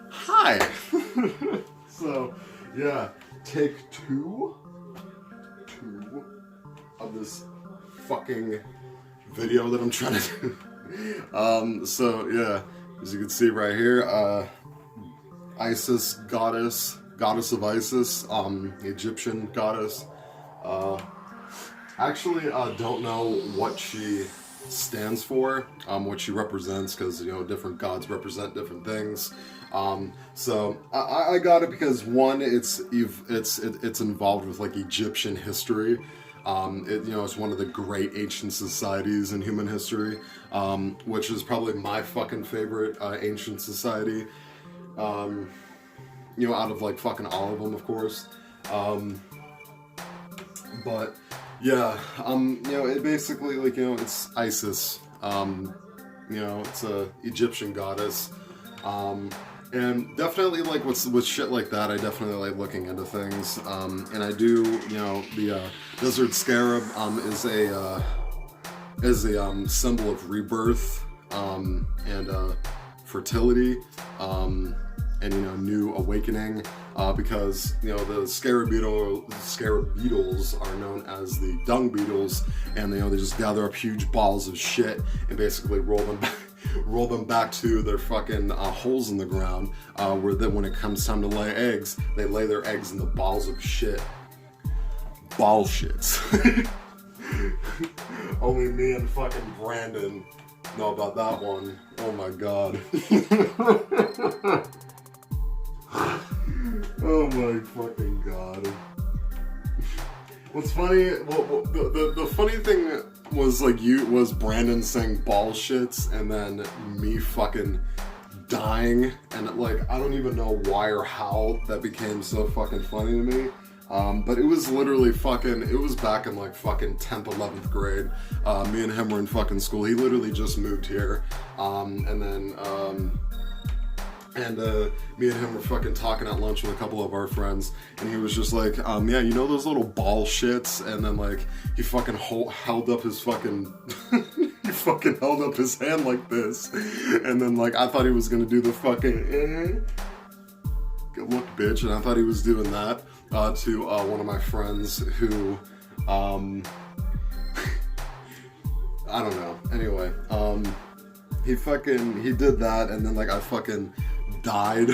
Hi! So, yeah, take two of this fucking video that I'm trying to do. So, yeah, as you can see right here, Isis, goddess of Isis, Egyptian goddess. Actually, don't know what she stands for, what she represents, because different gods represent different things. So I got it because one, it's involved with like Egyptian history. It's one of the great ancient societies in human history, which is probably my fucking favorite ancient society. Out of like fucking all of them, of course. But yeah, it basically like it's Isis. It's a Egyptian goddess. And definitely like with shit like that, I definitely like looking into things. And I do, the desert scarab is a symbol of rebirth and fertility. And new awakening, because the scarab beetles are known as the dung beetles, and they just gather up huge balls of shit and basically roll them back to their fucking holes in the ground, where then when it comes time to lay eggs, they lay their eggs in the balls of shit. Ball shits. Only me and fucking Brandon know about that one. Oh my god. Oh my fucking god. What's funny, the funny thing was was Brandon saying ball shits and then me fucking dying, and I don't even know why or how that became so fucking funny to me. But it was literally it was back in fucking 10th, 11th grade. Me and him were in fucking school. He literally just moved here. And then me and him were fucking talking at lunch with a couple of our friends, and he was just like, yeah, those little ball shits, and then he fucking held up his fucking, he fucking held up his hand like this, and then I thought he was gonna do the fucking, good look bitch, and I thought he was doing that, to, one of my friends who, I don't know, anyway, he did that, and then I fucking died.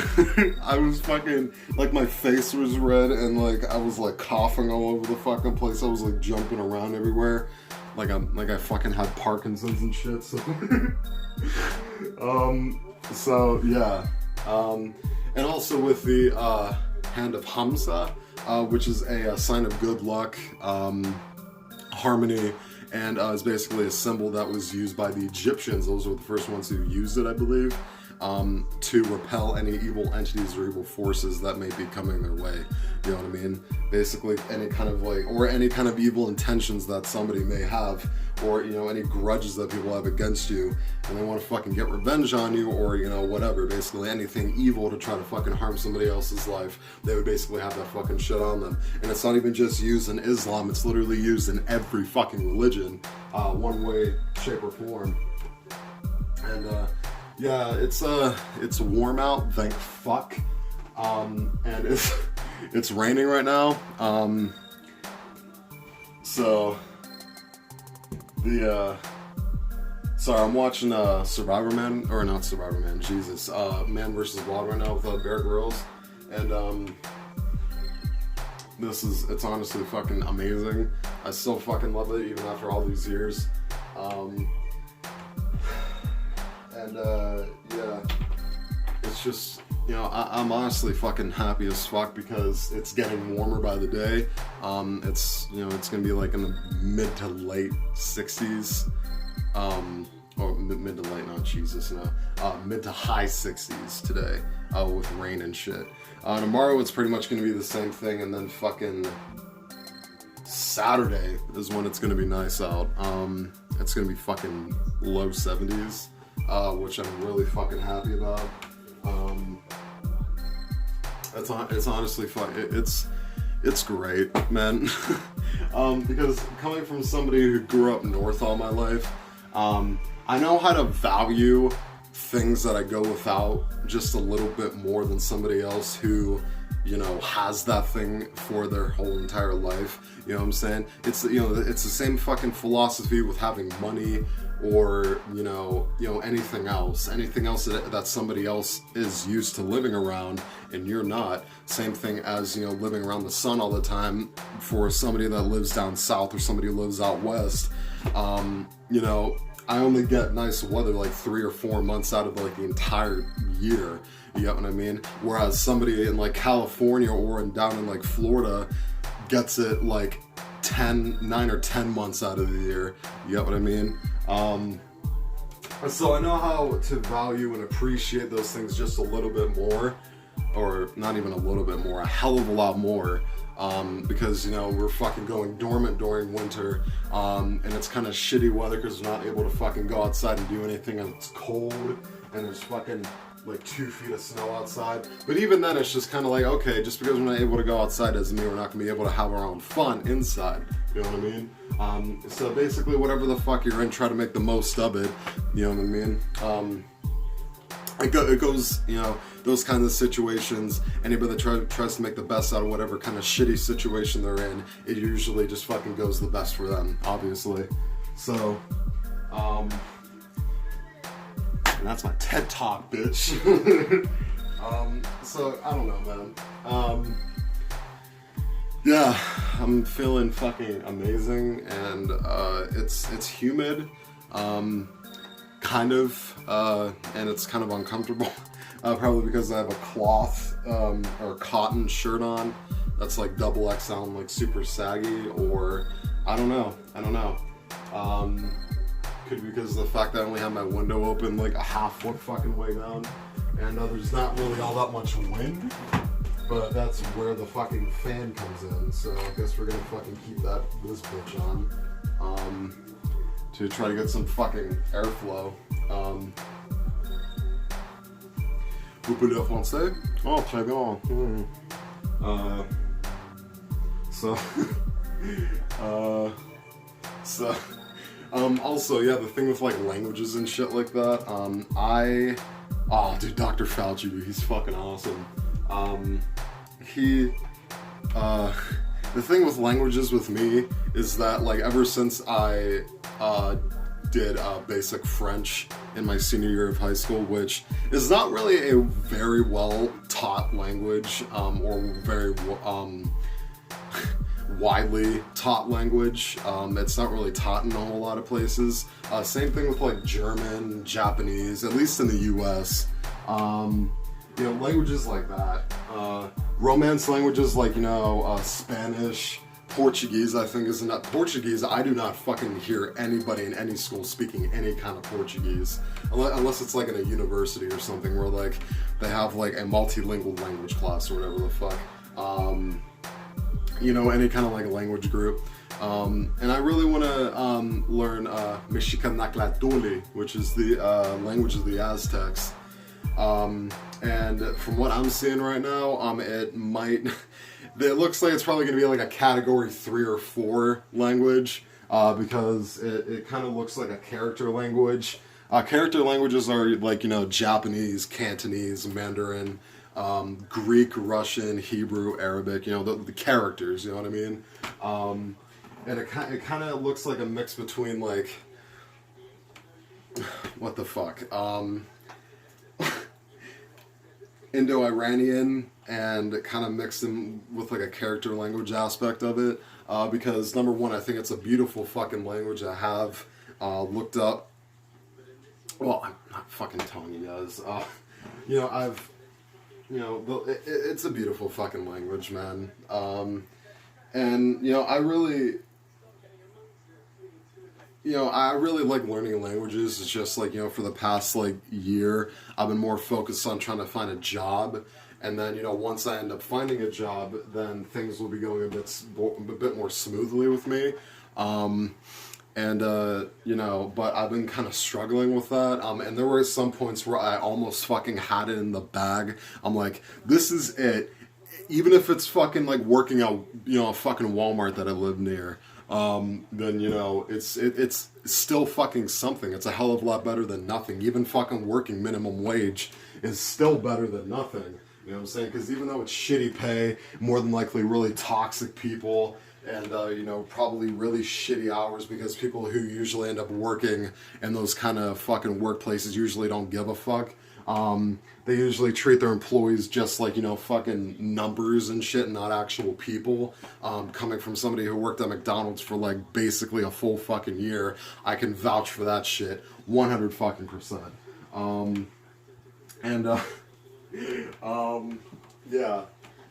I was fucking, my face was red, and I was coughing all over the fucking place. I was jumping around everywhere, I fucking had Parkinson's and shit. So, so yeah, and also with the hand of Hamza, which is a sign of good luck, harmony, and is basically a symbol that was used by the Egyptians. Those were the first ones who used it, I believe. To repel any evil entities or evil forces that may be coming their way. You know what I mean? Basically, any kind of or any kind of evil intentions that somebody may have, or, any grudges that people have against you, and they want to fucking get revenge on you, or, whatever. Basically, anything evil to try to fucking harm somebody else's life, they would basically have that fucking shit on them. And it's not even just used in Islam, it's literally used in every fucking religion, one way, shape, or form. And, yeah, it's warm out, thank fuck, and it's raining right now, so, sorry, I'm watching, Survivor Man, or not Survivor Man, Jesus, Man vs. Wild right now with, Bear Grylls, and, it's honestly fucking amazing. I still fucking love it, even after all these years, and, yeah, it's just, I'm honestly fucking happy as fuck because it's getting warmer by the day. It's, it's gonna be in the mid to late 60s, or mid to late, not Jesus, no, mid to high 60s today, with rain and shit. Tomorrow it's pretty much gonna be the same thing, and then fucking Saturday is when it's gonna be nice out. It's gonna be fucking low 70s. Which I'm really fucking happy about. It's honestly fun. It's great, man. Because coming from somebody who grew up north all my life, I know how to value things that I go without just a little bit more than somebody else who, you know, has that thing for their whole entire life. You know what I'm saying? It's, you know, it's the same fucking philosophy with having money or, you know, anything else that somebody else is used to living around and you're not. Same thing as, you know, living around the sun all the time for somebody that lives down south or somebody who lives out west. You know, I only get nice weather like 3 or 4 months out of like the entire year. You get what I mean? Whereas somebody in like California or down in like Florida gets it like 9 or 10 months out of the year. You get what I mean? So I know how to value and appreciate those things just a little bit more, or not even a little bit more, a hell of a lot more. Because, you know, we're fucking going dormant during winter, and it's kind of shitty weather because we're not able to fucking go outside and do anything, and it's cold, and there's fucking like 2 feet of snow outside. But even then, it's just kind of like, okay, just because we're not able to go outside doesn't mean we're not gonna be able to have our own fun inside. You know what I mean? So basically, whatever the fuck you're in, try to make the most of it. You know what I mean? It goes, you know, those kinds of situations, anybody that tries to make the best out of whatever kind of shitty situation they're in, it usually just fucking goes the best for them, obviously. So, and that's my TED Talk, bitch. So, I don't know, man. Yeah, I'm feeling fucking amazing, and it's humid. Kind of, and it's kind of uncomfortable, probably because I have a cloth, or cotton shirt on, that's like double XL and like super saggy, or, I don't know, could be because of the fact that I only have my window open like a half foot fucking way down, and there's not really all that much wind, but that's where the fucking fan comes in, so I guess we're gonna fucking keep this bitch on, to try to get some fucking airflow. Vous parlez français? Oh, très bien. Also, yeah, the thing with like languages and shit like that, dude, Dr. Fauci, dude, he's fucking awesome. The thing with languages with me is that, like, ever since I did basic French in my senior year of high school, which is not really a very well taught language, or very widely taught language. It's not really taught in a whole lot of places. Same thing with like German, Japanese, at least in the US. You know, languages like that. Romance languages like, you know, Spanish, Portuguese, I think is not Portuguese. I do not fucking hear anybody in any school speaking any kind of Portuguese, unless it's like in a university or something where like they have like a multilingual language class or whatever the fuck. You know, any kind of like language group. And I really want to learn Mexicanaclatuli, which is the language of the Aztecs. And from what I'm seeing right now, it looks like it's probably going to be like a category 3 or 4 language, because it kind of looks like a character language. Character languages are like, you know, Japanese, Cantonese, Mandarin, Greek, Russian, Hebrew, Arabic, you know, the characters, you know what I mean? And it kind of looks like a mix between like, what the fuck, Indo-Iranian, and kind of mixed in with like a character language aspect of it, because number one, I think it's a beautiful fucking language. I have looked up, well, I'm not fucking telling you guys, you know, it's a beautiful fucking language, man, and, you know, I really like learning languages. It's just like, you know, for the past like year, I've been more focused on trying to find a job. And then, you know, once I end up finding a job, then things will be going a bit more smoothly with me. You know, but I've been kind of struggling with that. And there were some points where I almost fucking had it in the bag. I'm like, this is it. Even if it's fucking like working out, you know, a fucking Walmart that I live near. then, you know, it's still fucking something. It's a hell of a lot better than nothing. Even fucking working minimum wage is still better than nothing. You know what I'm saying? Because even though it's shitty pay, more than likely really toxic people, and, you know, probably really shitty hours, because people who usually end up working in those kind of fucking workplaces usually don't give a fuck. They usually treat their employees just like, you know, fucking numbers and shit, and not actual people. Coming from somebody who worked at McDonald's for like basically a full fucking year, I can vouch for that shit 100 fucking percent. Yeah.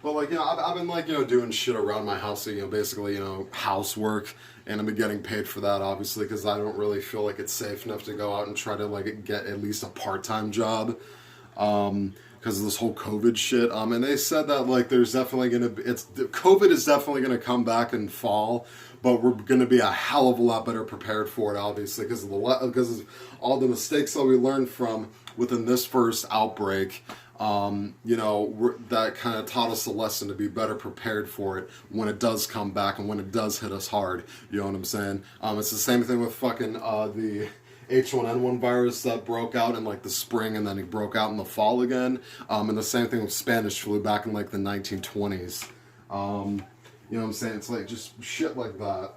But like, you know, I've been like, you know, doing shit around my house, so, you know, basically, you know, housework, and I've been getting paid for that, obviously, because I don't really feel like it's safe enough to go out and try to like get at least a part-time job, because of this whole COVID shit. And they said that like there's definitely gonna be, COVID is definitely gonna come back in fall, but we're gonna be a hell of a lot better prepared for it, obviously, because of all the mistakes that we learned from within this first outbreak. You know, that kind of taught us a lesson to be better prepared for it when it does come back and when it does hit us hard. You know what I'm saying? It's the same thing with fucking the H1N1 virus that broke out in like the spring, and then it broke out in the fall again. And the same thing with Spanish flu back in like the 1920s. You know what I'm saying? It's like just shit like that.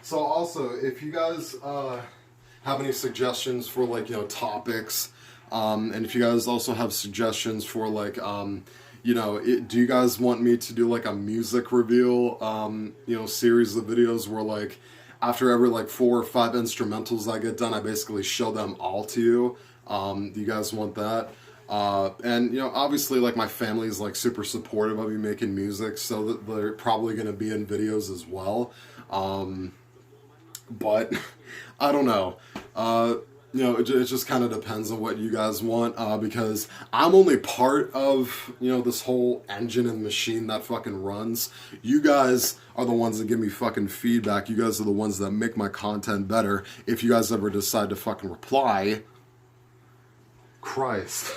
So also, if you guys have any suggestions for like, you know, topics, and if you guys also have suggestions for like, you know, do you guys want me to do like a music reveal, you know, series of videos where like after every like 4 or 5 instrumentals I get done, I basically show them all to you? Do you guys want that? And, you know, obviously, like, my family is, like, super supportive of me making music, so that they're probably going to be in videos as well. But, I don't know. You know, it just kind of depends on what you guys want, because I'm only part of, you know, this whole engine and machine that fucking runs. You guys are the ones that give me fucking feedback. You guys are the ones that make my content better. If you guys ever decide to fucking reply... Christ.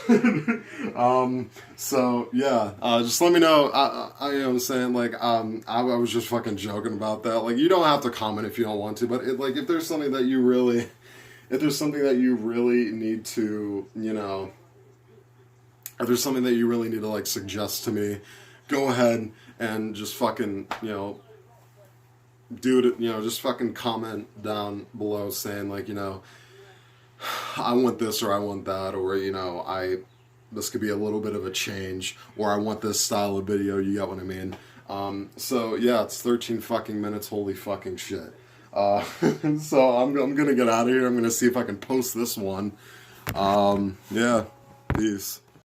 So yeah, just let me know. I you know what I'm saying, like, I was just fucking joking about that. Like, you don't have to comment if you don't want to, but like, if there's something that you really need to, you know, if there's something that you really need to like suggest to me, go ahead and just fucking, you know, do it, you know, just fucking comment down below saying like, you know, I want this or I want that, or, you know, this could be a little bit of a change, or I want this style of video, you get what I mean? So yeah, it's 13 fucking minutes, holy fucking shit. So I'm gonna get out of here. I'm gonna see if I can post this one. Yeah, peace.